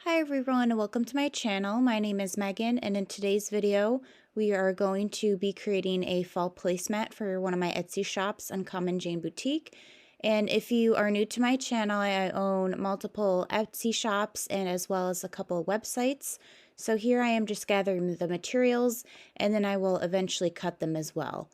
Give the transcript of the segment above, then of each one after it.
Hi everyone, welcome to my channel. My name is Megan, and in today's video we are going to be creating a fall placemat for one of my Etsy shops, Uncommon Jane Boutique. And if you are new to my channel, I own multiple Etsy shops and as well as a couple of websites. So here I am just gathering the materials, and then I will eventually cut them as well.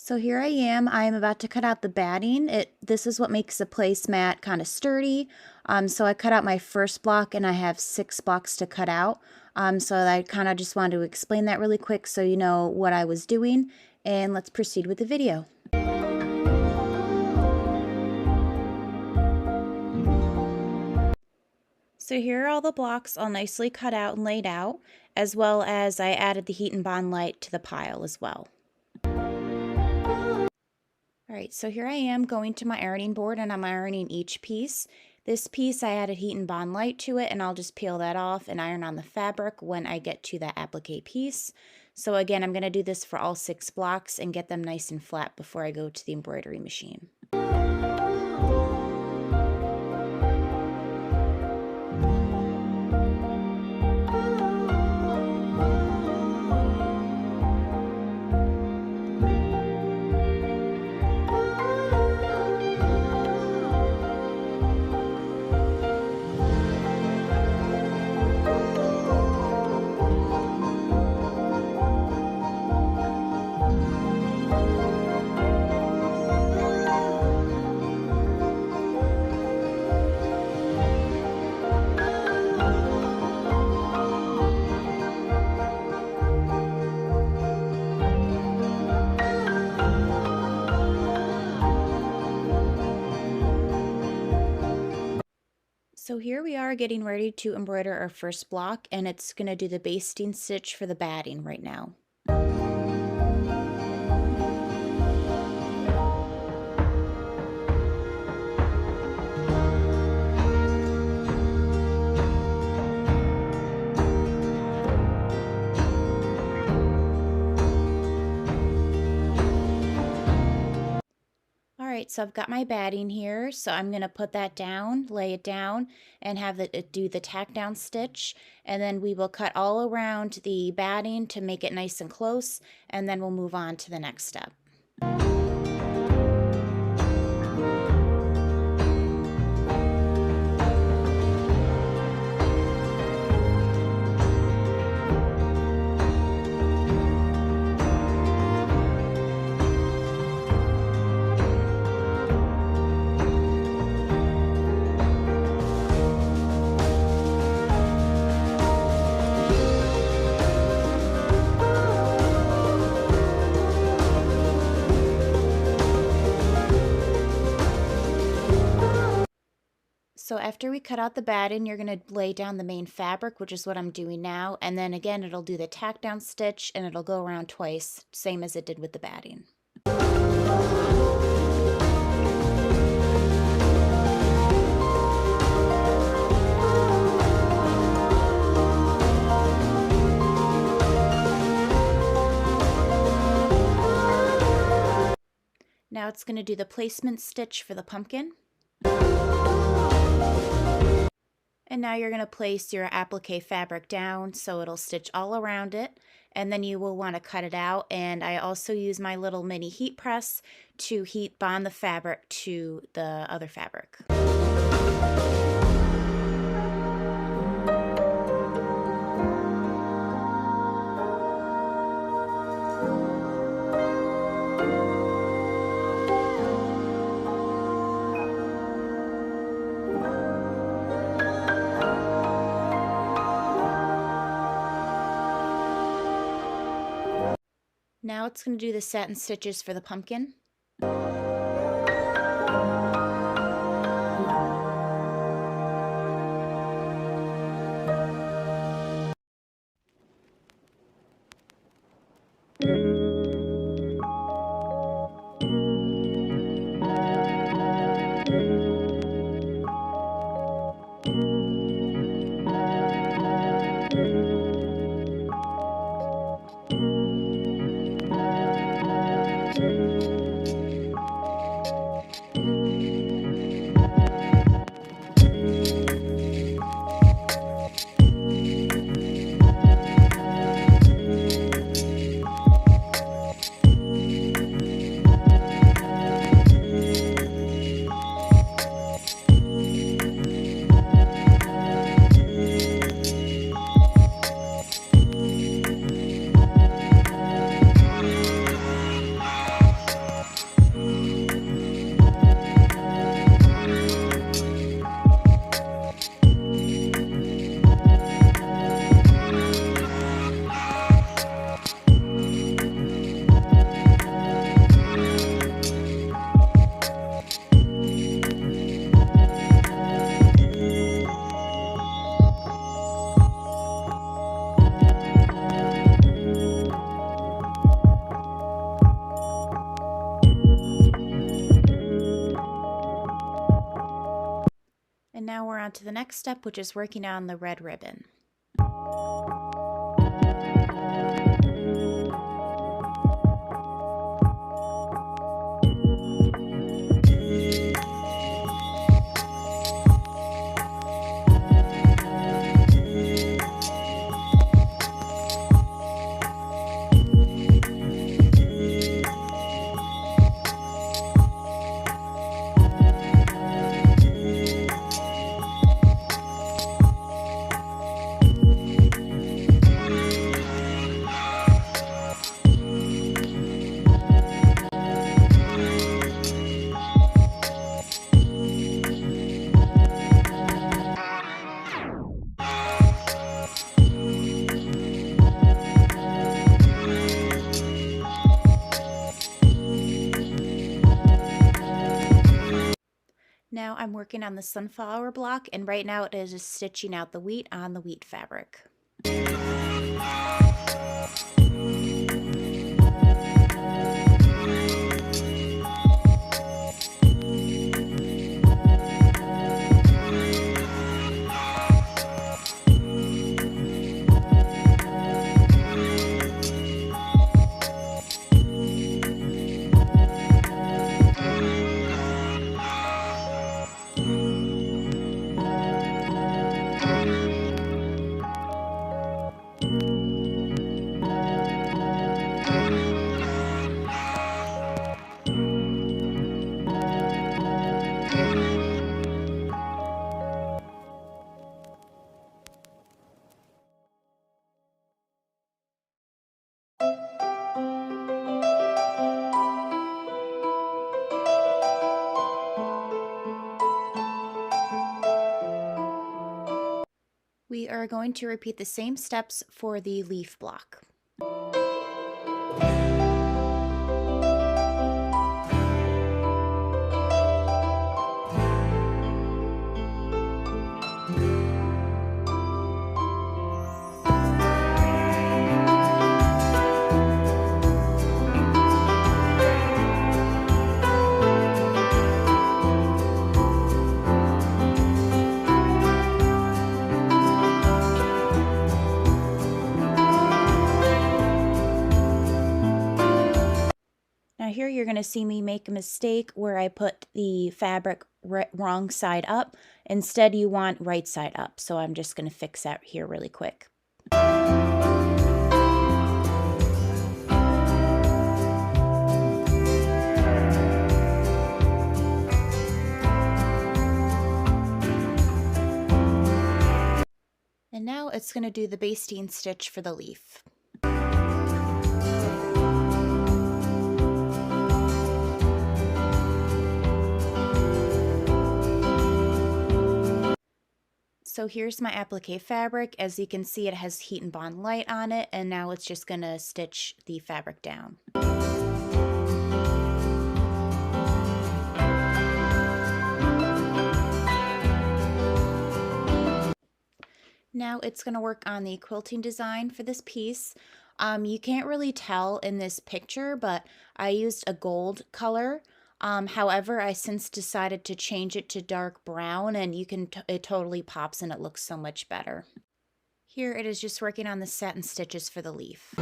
So here I am about to cut out the batting. This is what makes the placemat kind of sturdy. So I cut out my first block and I have 6 blocks to cut out. So I kind of just wanted to explain that really quick so you know what I was doing. And let's proceed with the video. So here are all the blocks all nicely cut out and laid out, as well as I added the heat and bond light to the pile as well. Alright, so here I am going to my ironing board and I'm ironing each piece. This piece I added heat and bond light to it, and I'll just peel that off and iron on the fabric when I get to that applique piece. So again, I'm going to do this for all 6 blocks and get them nice and flat before I go to the embroidery machine. So here we are getting ready to embroider our first block, and it's going to do the basting stitch for the batting right now. Alright, so I've got my batting here, so I'm going to put that down, lay it down, and have it do the tack down stitch, and then we will cut all around the batting to make it nice and close, and then we'll move on to the next step. So after we cut out the batting, you're going to lay down the main fabric, which is what I'm doing now, and then again it'll do the tack down stitch and it'll go around twice, same as it did with the batting. Now it's going to do the placement stitch for the pumpkin. And now you're going to place your applique fabric down so it'll stitch all around it, and then you will want to cut it out. And I also use my little mini heat press to heat bond the fabric to the other fabric. Now it's going to do the satin stitches for the pumpkin. And now we're on to the next step, which is working on the red ribbon. Now I'm working on the sunflower block, and right now it is just stitching out the wheat on the wheat fabric. We are going to repeat the same steps for the leaf block. Here you're going to see me make a mistake where I put the fabric wrong side up. Instead you want right side up, so I'm just going to fix that here really quick. it's going to do the basting stitch for the leaf. So here's my applique fabric. As you can see, it has Heat and Bond Light on it, and now it's just going to stitch the fabric down. Now it's going to work on the quilting design for this piece. You can't really tell in this picture, but I used a gold color. However, I since decided to change it to dark brown, and it totally pops and it looks so much better. Here it is just working on the satin stitches for the leaf.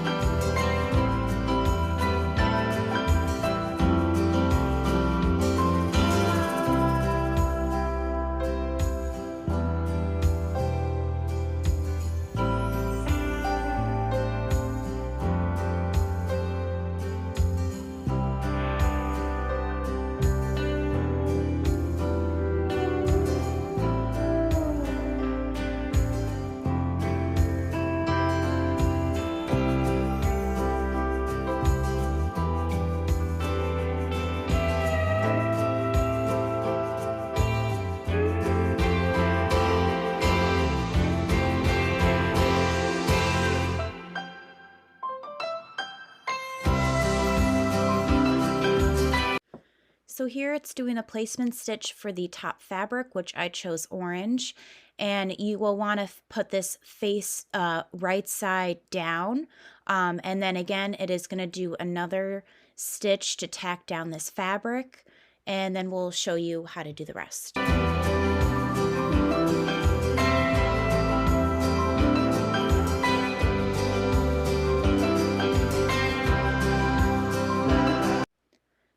So here it's doing a placement stitch for the top fabric, which I chose orange, and you will want to put this face right side down, and then again it is going to do another stitch to tack down this fabric, and then we'll show you how to do the rest.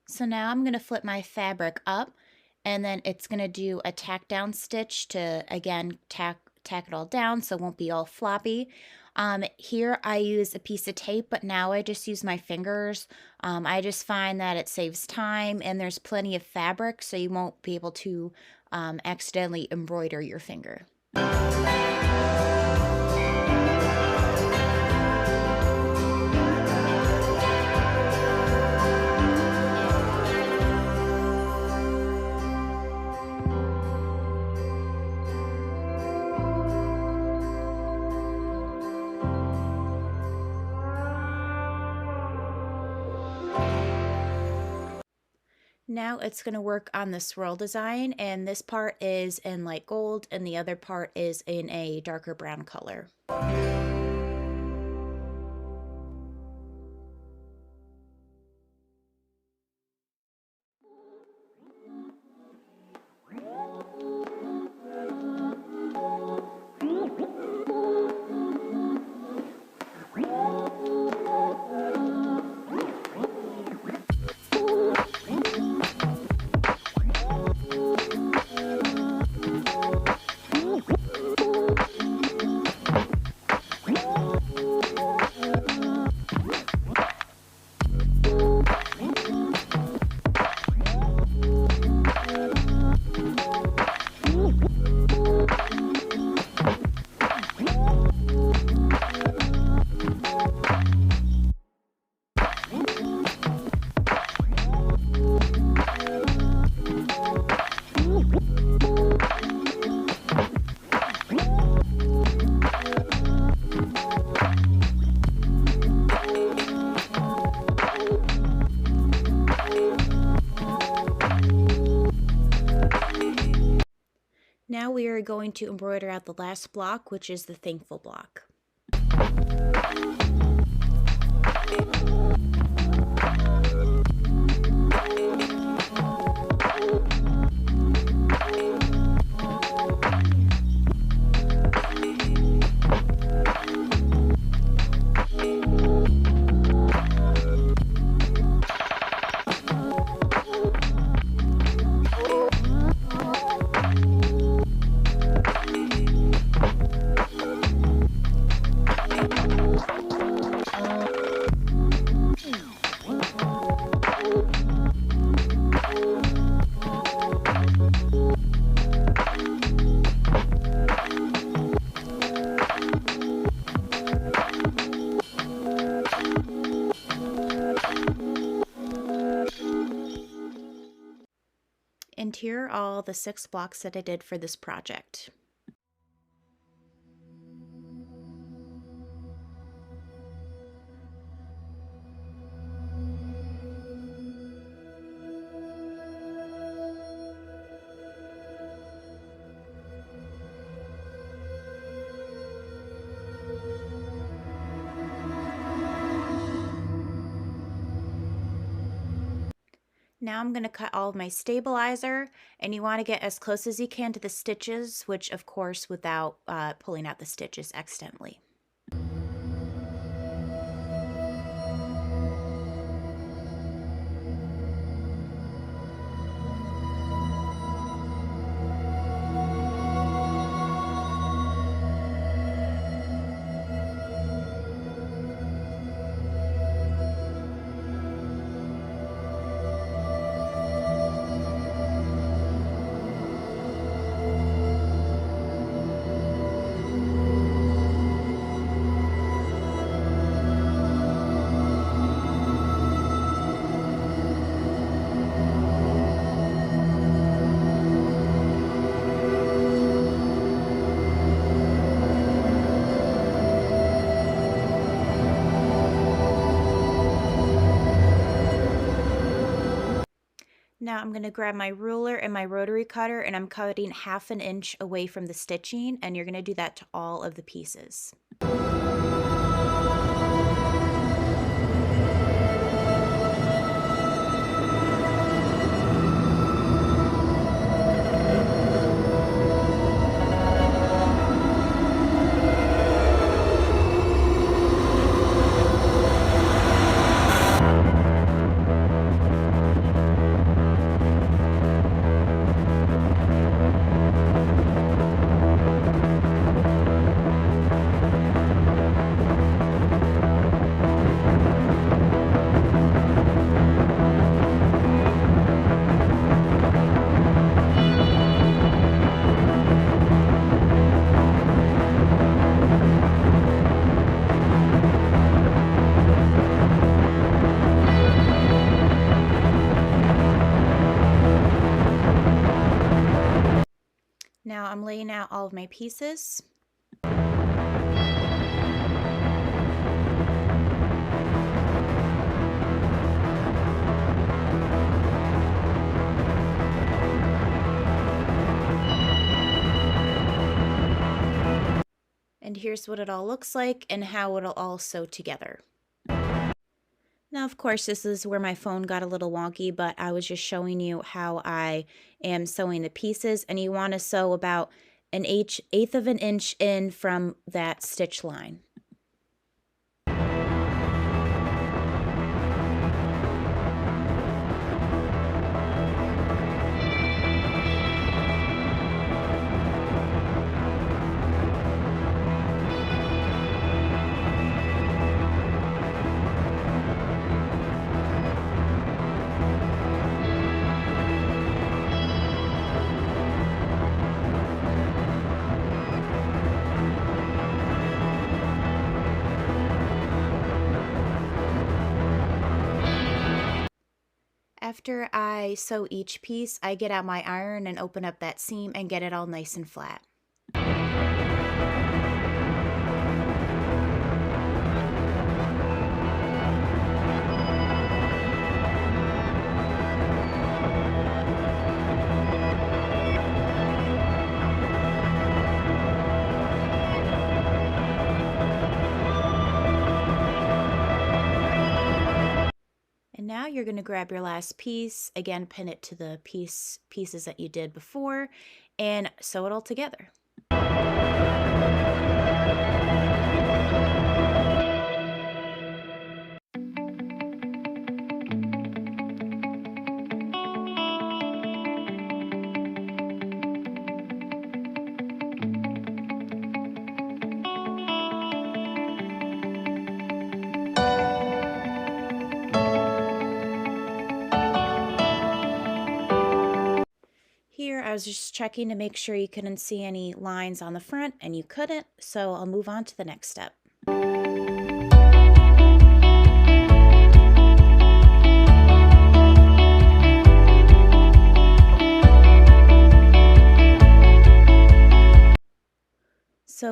So now I'm going to flip my fabric up, and then it's going to do a tack down stitch to, again, tack it all down so it won't be all floppy. Here I use a piece of tape, but now I just use my fingers. I just find that it saves time, and there's plenty of fabric, so you won't be able to accidentally embroider your finger. Now it's going to work on the swirl design, and this part is in light gold and the other part is in a darker brown color. Now we are going to embroider out the last block, which is the thankful block. And here are all the 6 blocks that I did for this project. Now I'm going to cut all of my stabilizer, and you want to get as close as you can to the stitches, which of course without pulling out the stitches accidentally. Now I'm going to grab my ruler and my rotary cutter, and I'm cutting 1/2 inch away from the stitching, and you're going to do that to all of the pieces. Now I'm laying out all of my pieces. And here's what it all looks like and how it'll all sew together. Now, of course, this is where my phone got a little wonky, but I was just showing you how I am sewing the pieces, and you want to sew about 1/8 of an inch in from that stitch line. After I sew each piece, I get out my iron and open up that seam and get it all nice and flat. Now you're going to grab your last piece, again pin it to the pieces that you did before, and sew it all together. Here I was just checking to make sure you couldn't see any lines on the front, and you couldn't, so I'll move on to the next step.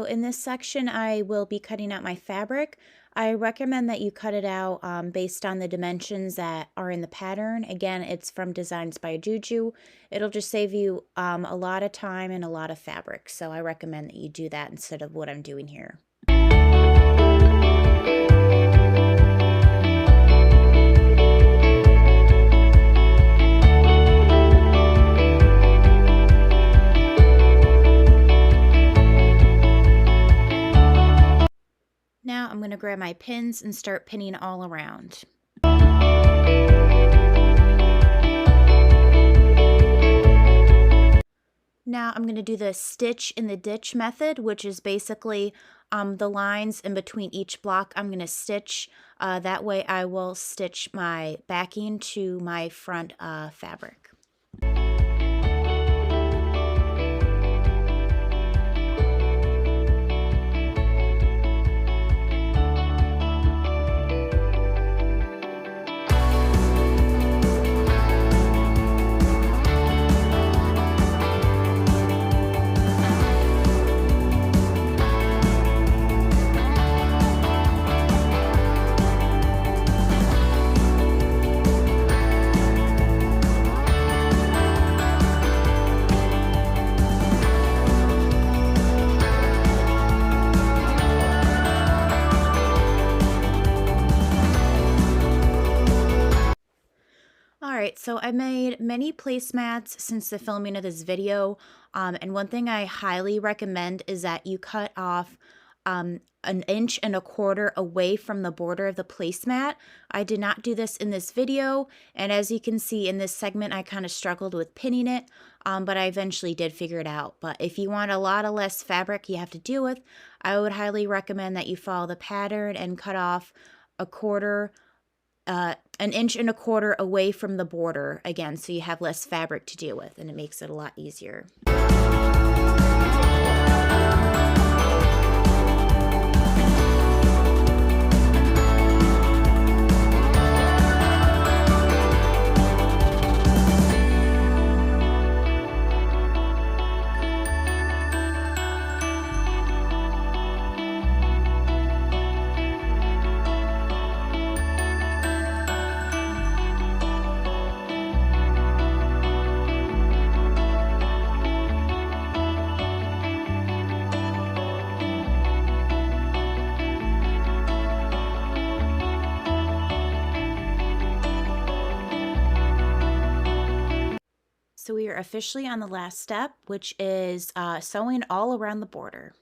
in this section, I will be cutting out my fabric. I recommend that you cut it out based on the dimensions that are in the pattern. Again, it's from Designs by Juju. It'll just save you a lot of time and a lot of fabric. So I recommend that you do that instead of what I'm doing here. Now I'm going to grab my pins and start pinning all around. Now I'm going to do the stitch in the ditch method, which is basically the lines in between each block I'm going to stitch. That way I will stitch my backing to my front fabric. Alright, so I made many placemats since the filming of this video, and one thing I highly recommend is that you cut off 1.25 inches away from the border of the placemat. I did not do this in this video, and as you can see in this segment I kind of struggled with pinning it, but I eventually did figure it out. But if you want a lot of less fabric you have to deal with, I would highly recommend that you follow the pattern and cut off 1.25 inches away from the border again, so you have less fabric to deal with and it makes it a lot easier. So we are officially on the last step, which is sewing all around the border.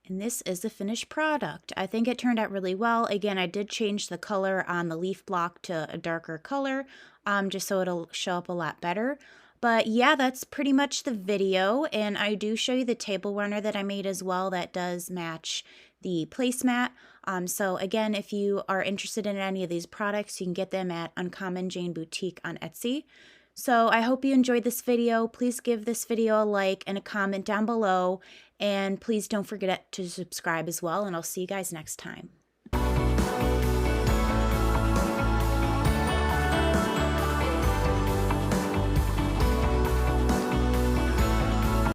And this is the finished product. I think it turned out really well. Again, I did change the color on the leaf block to a darker color, just so it'll show up a lot better. But yeah, that's pretty much the video, and I do show you the table runner that I made as well that does match the placemat. So again, if you are interested in any of these products, you can get them at Uncommon Jane Boutique on Etsy. So I hope you enjoyed this video. Please give this video a like and a comment down below. And please don't forget to subscribe as well. And I'll see you guys next time.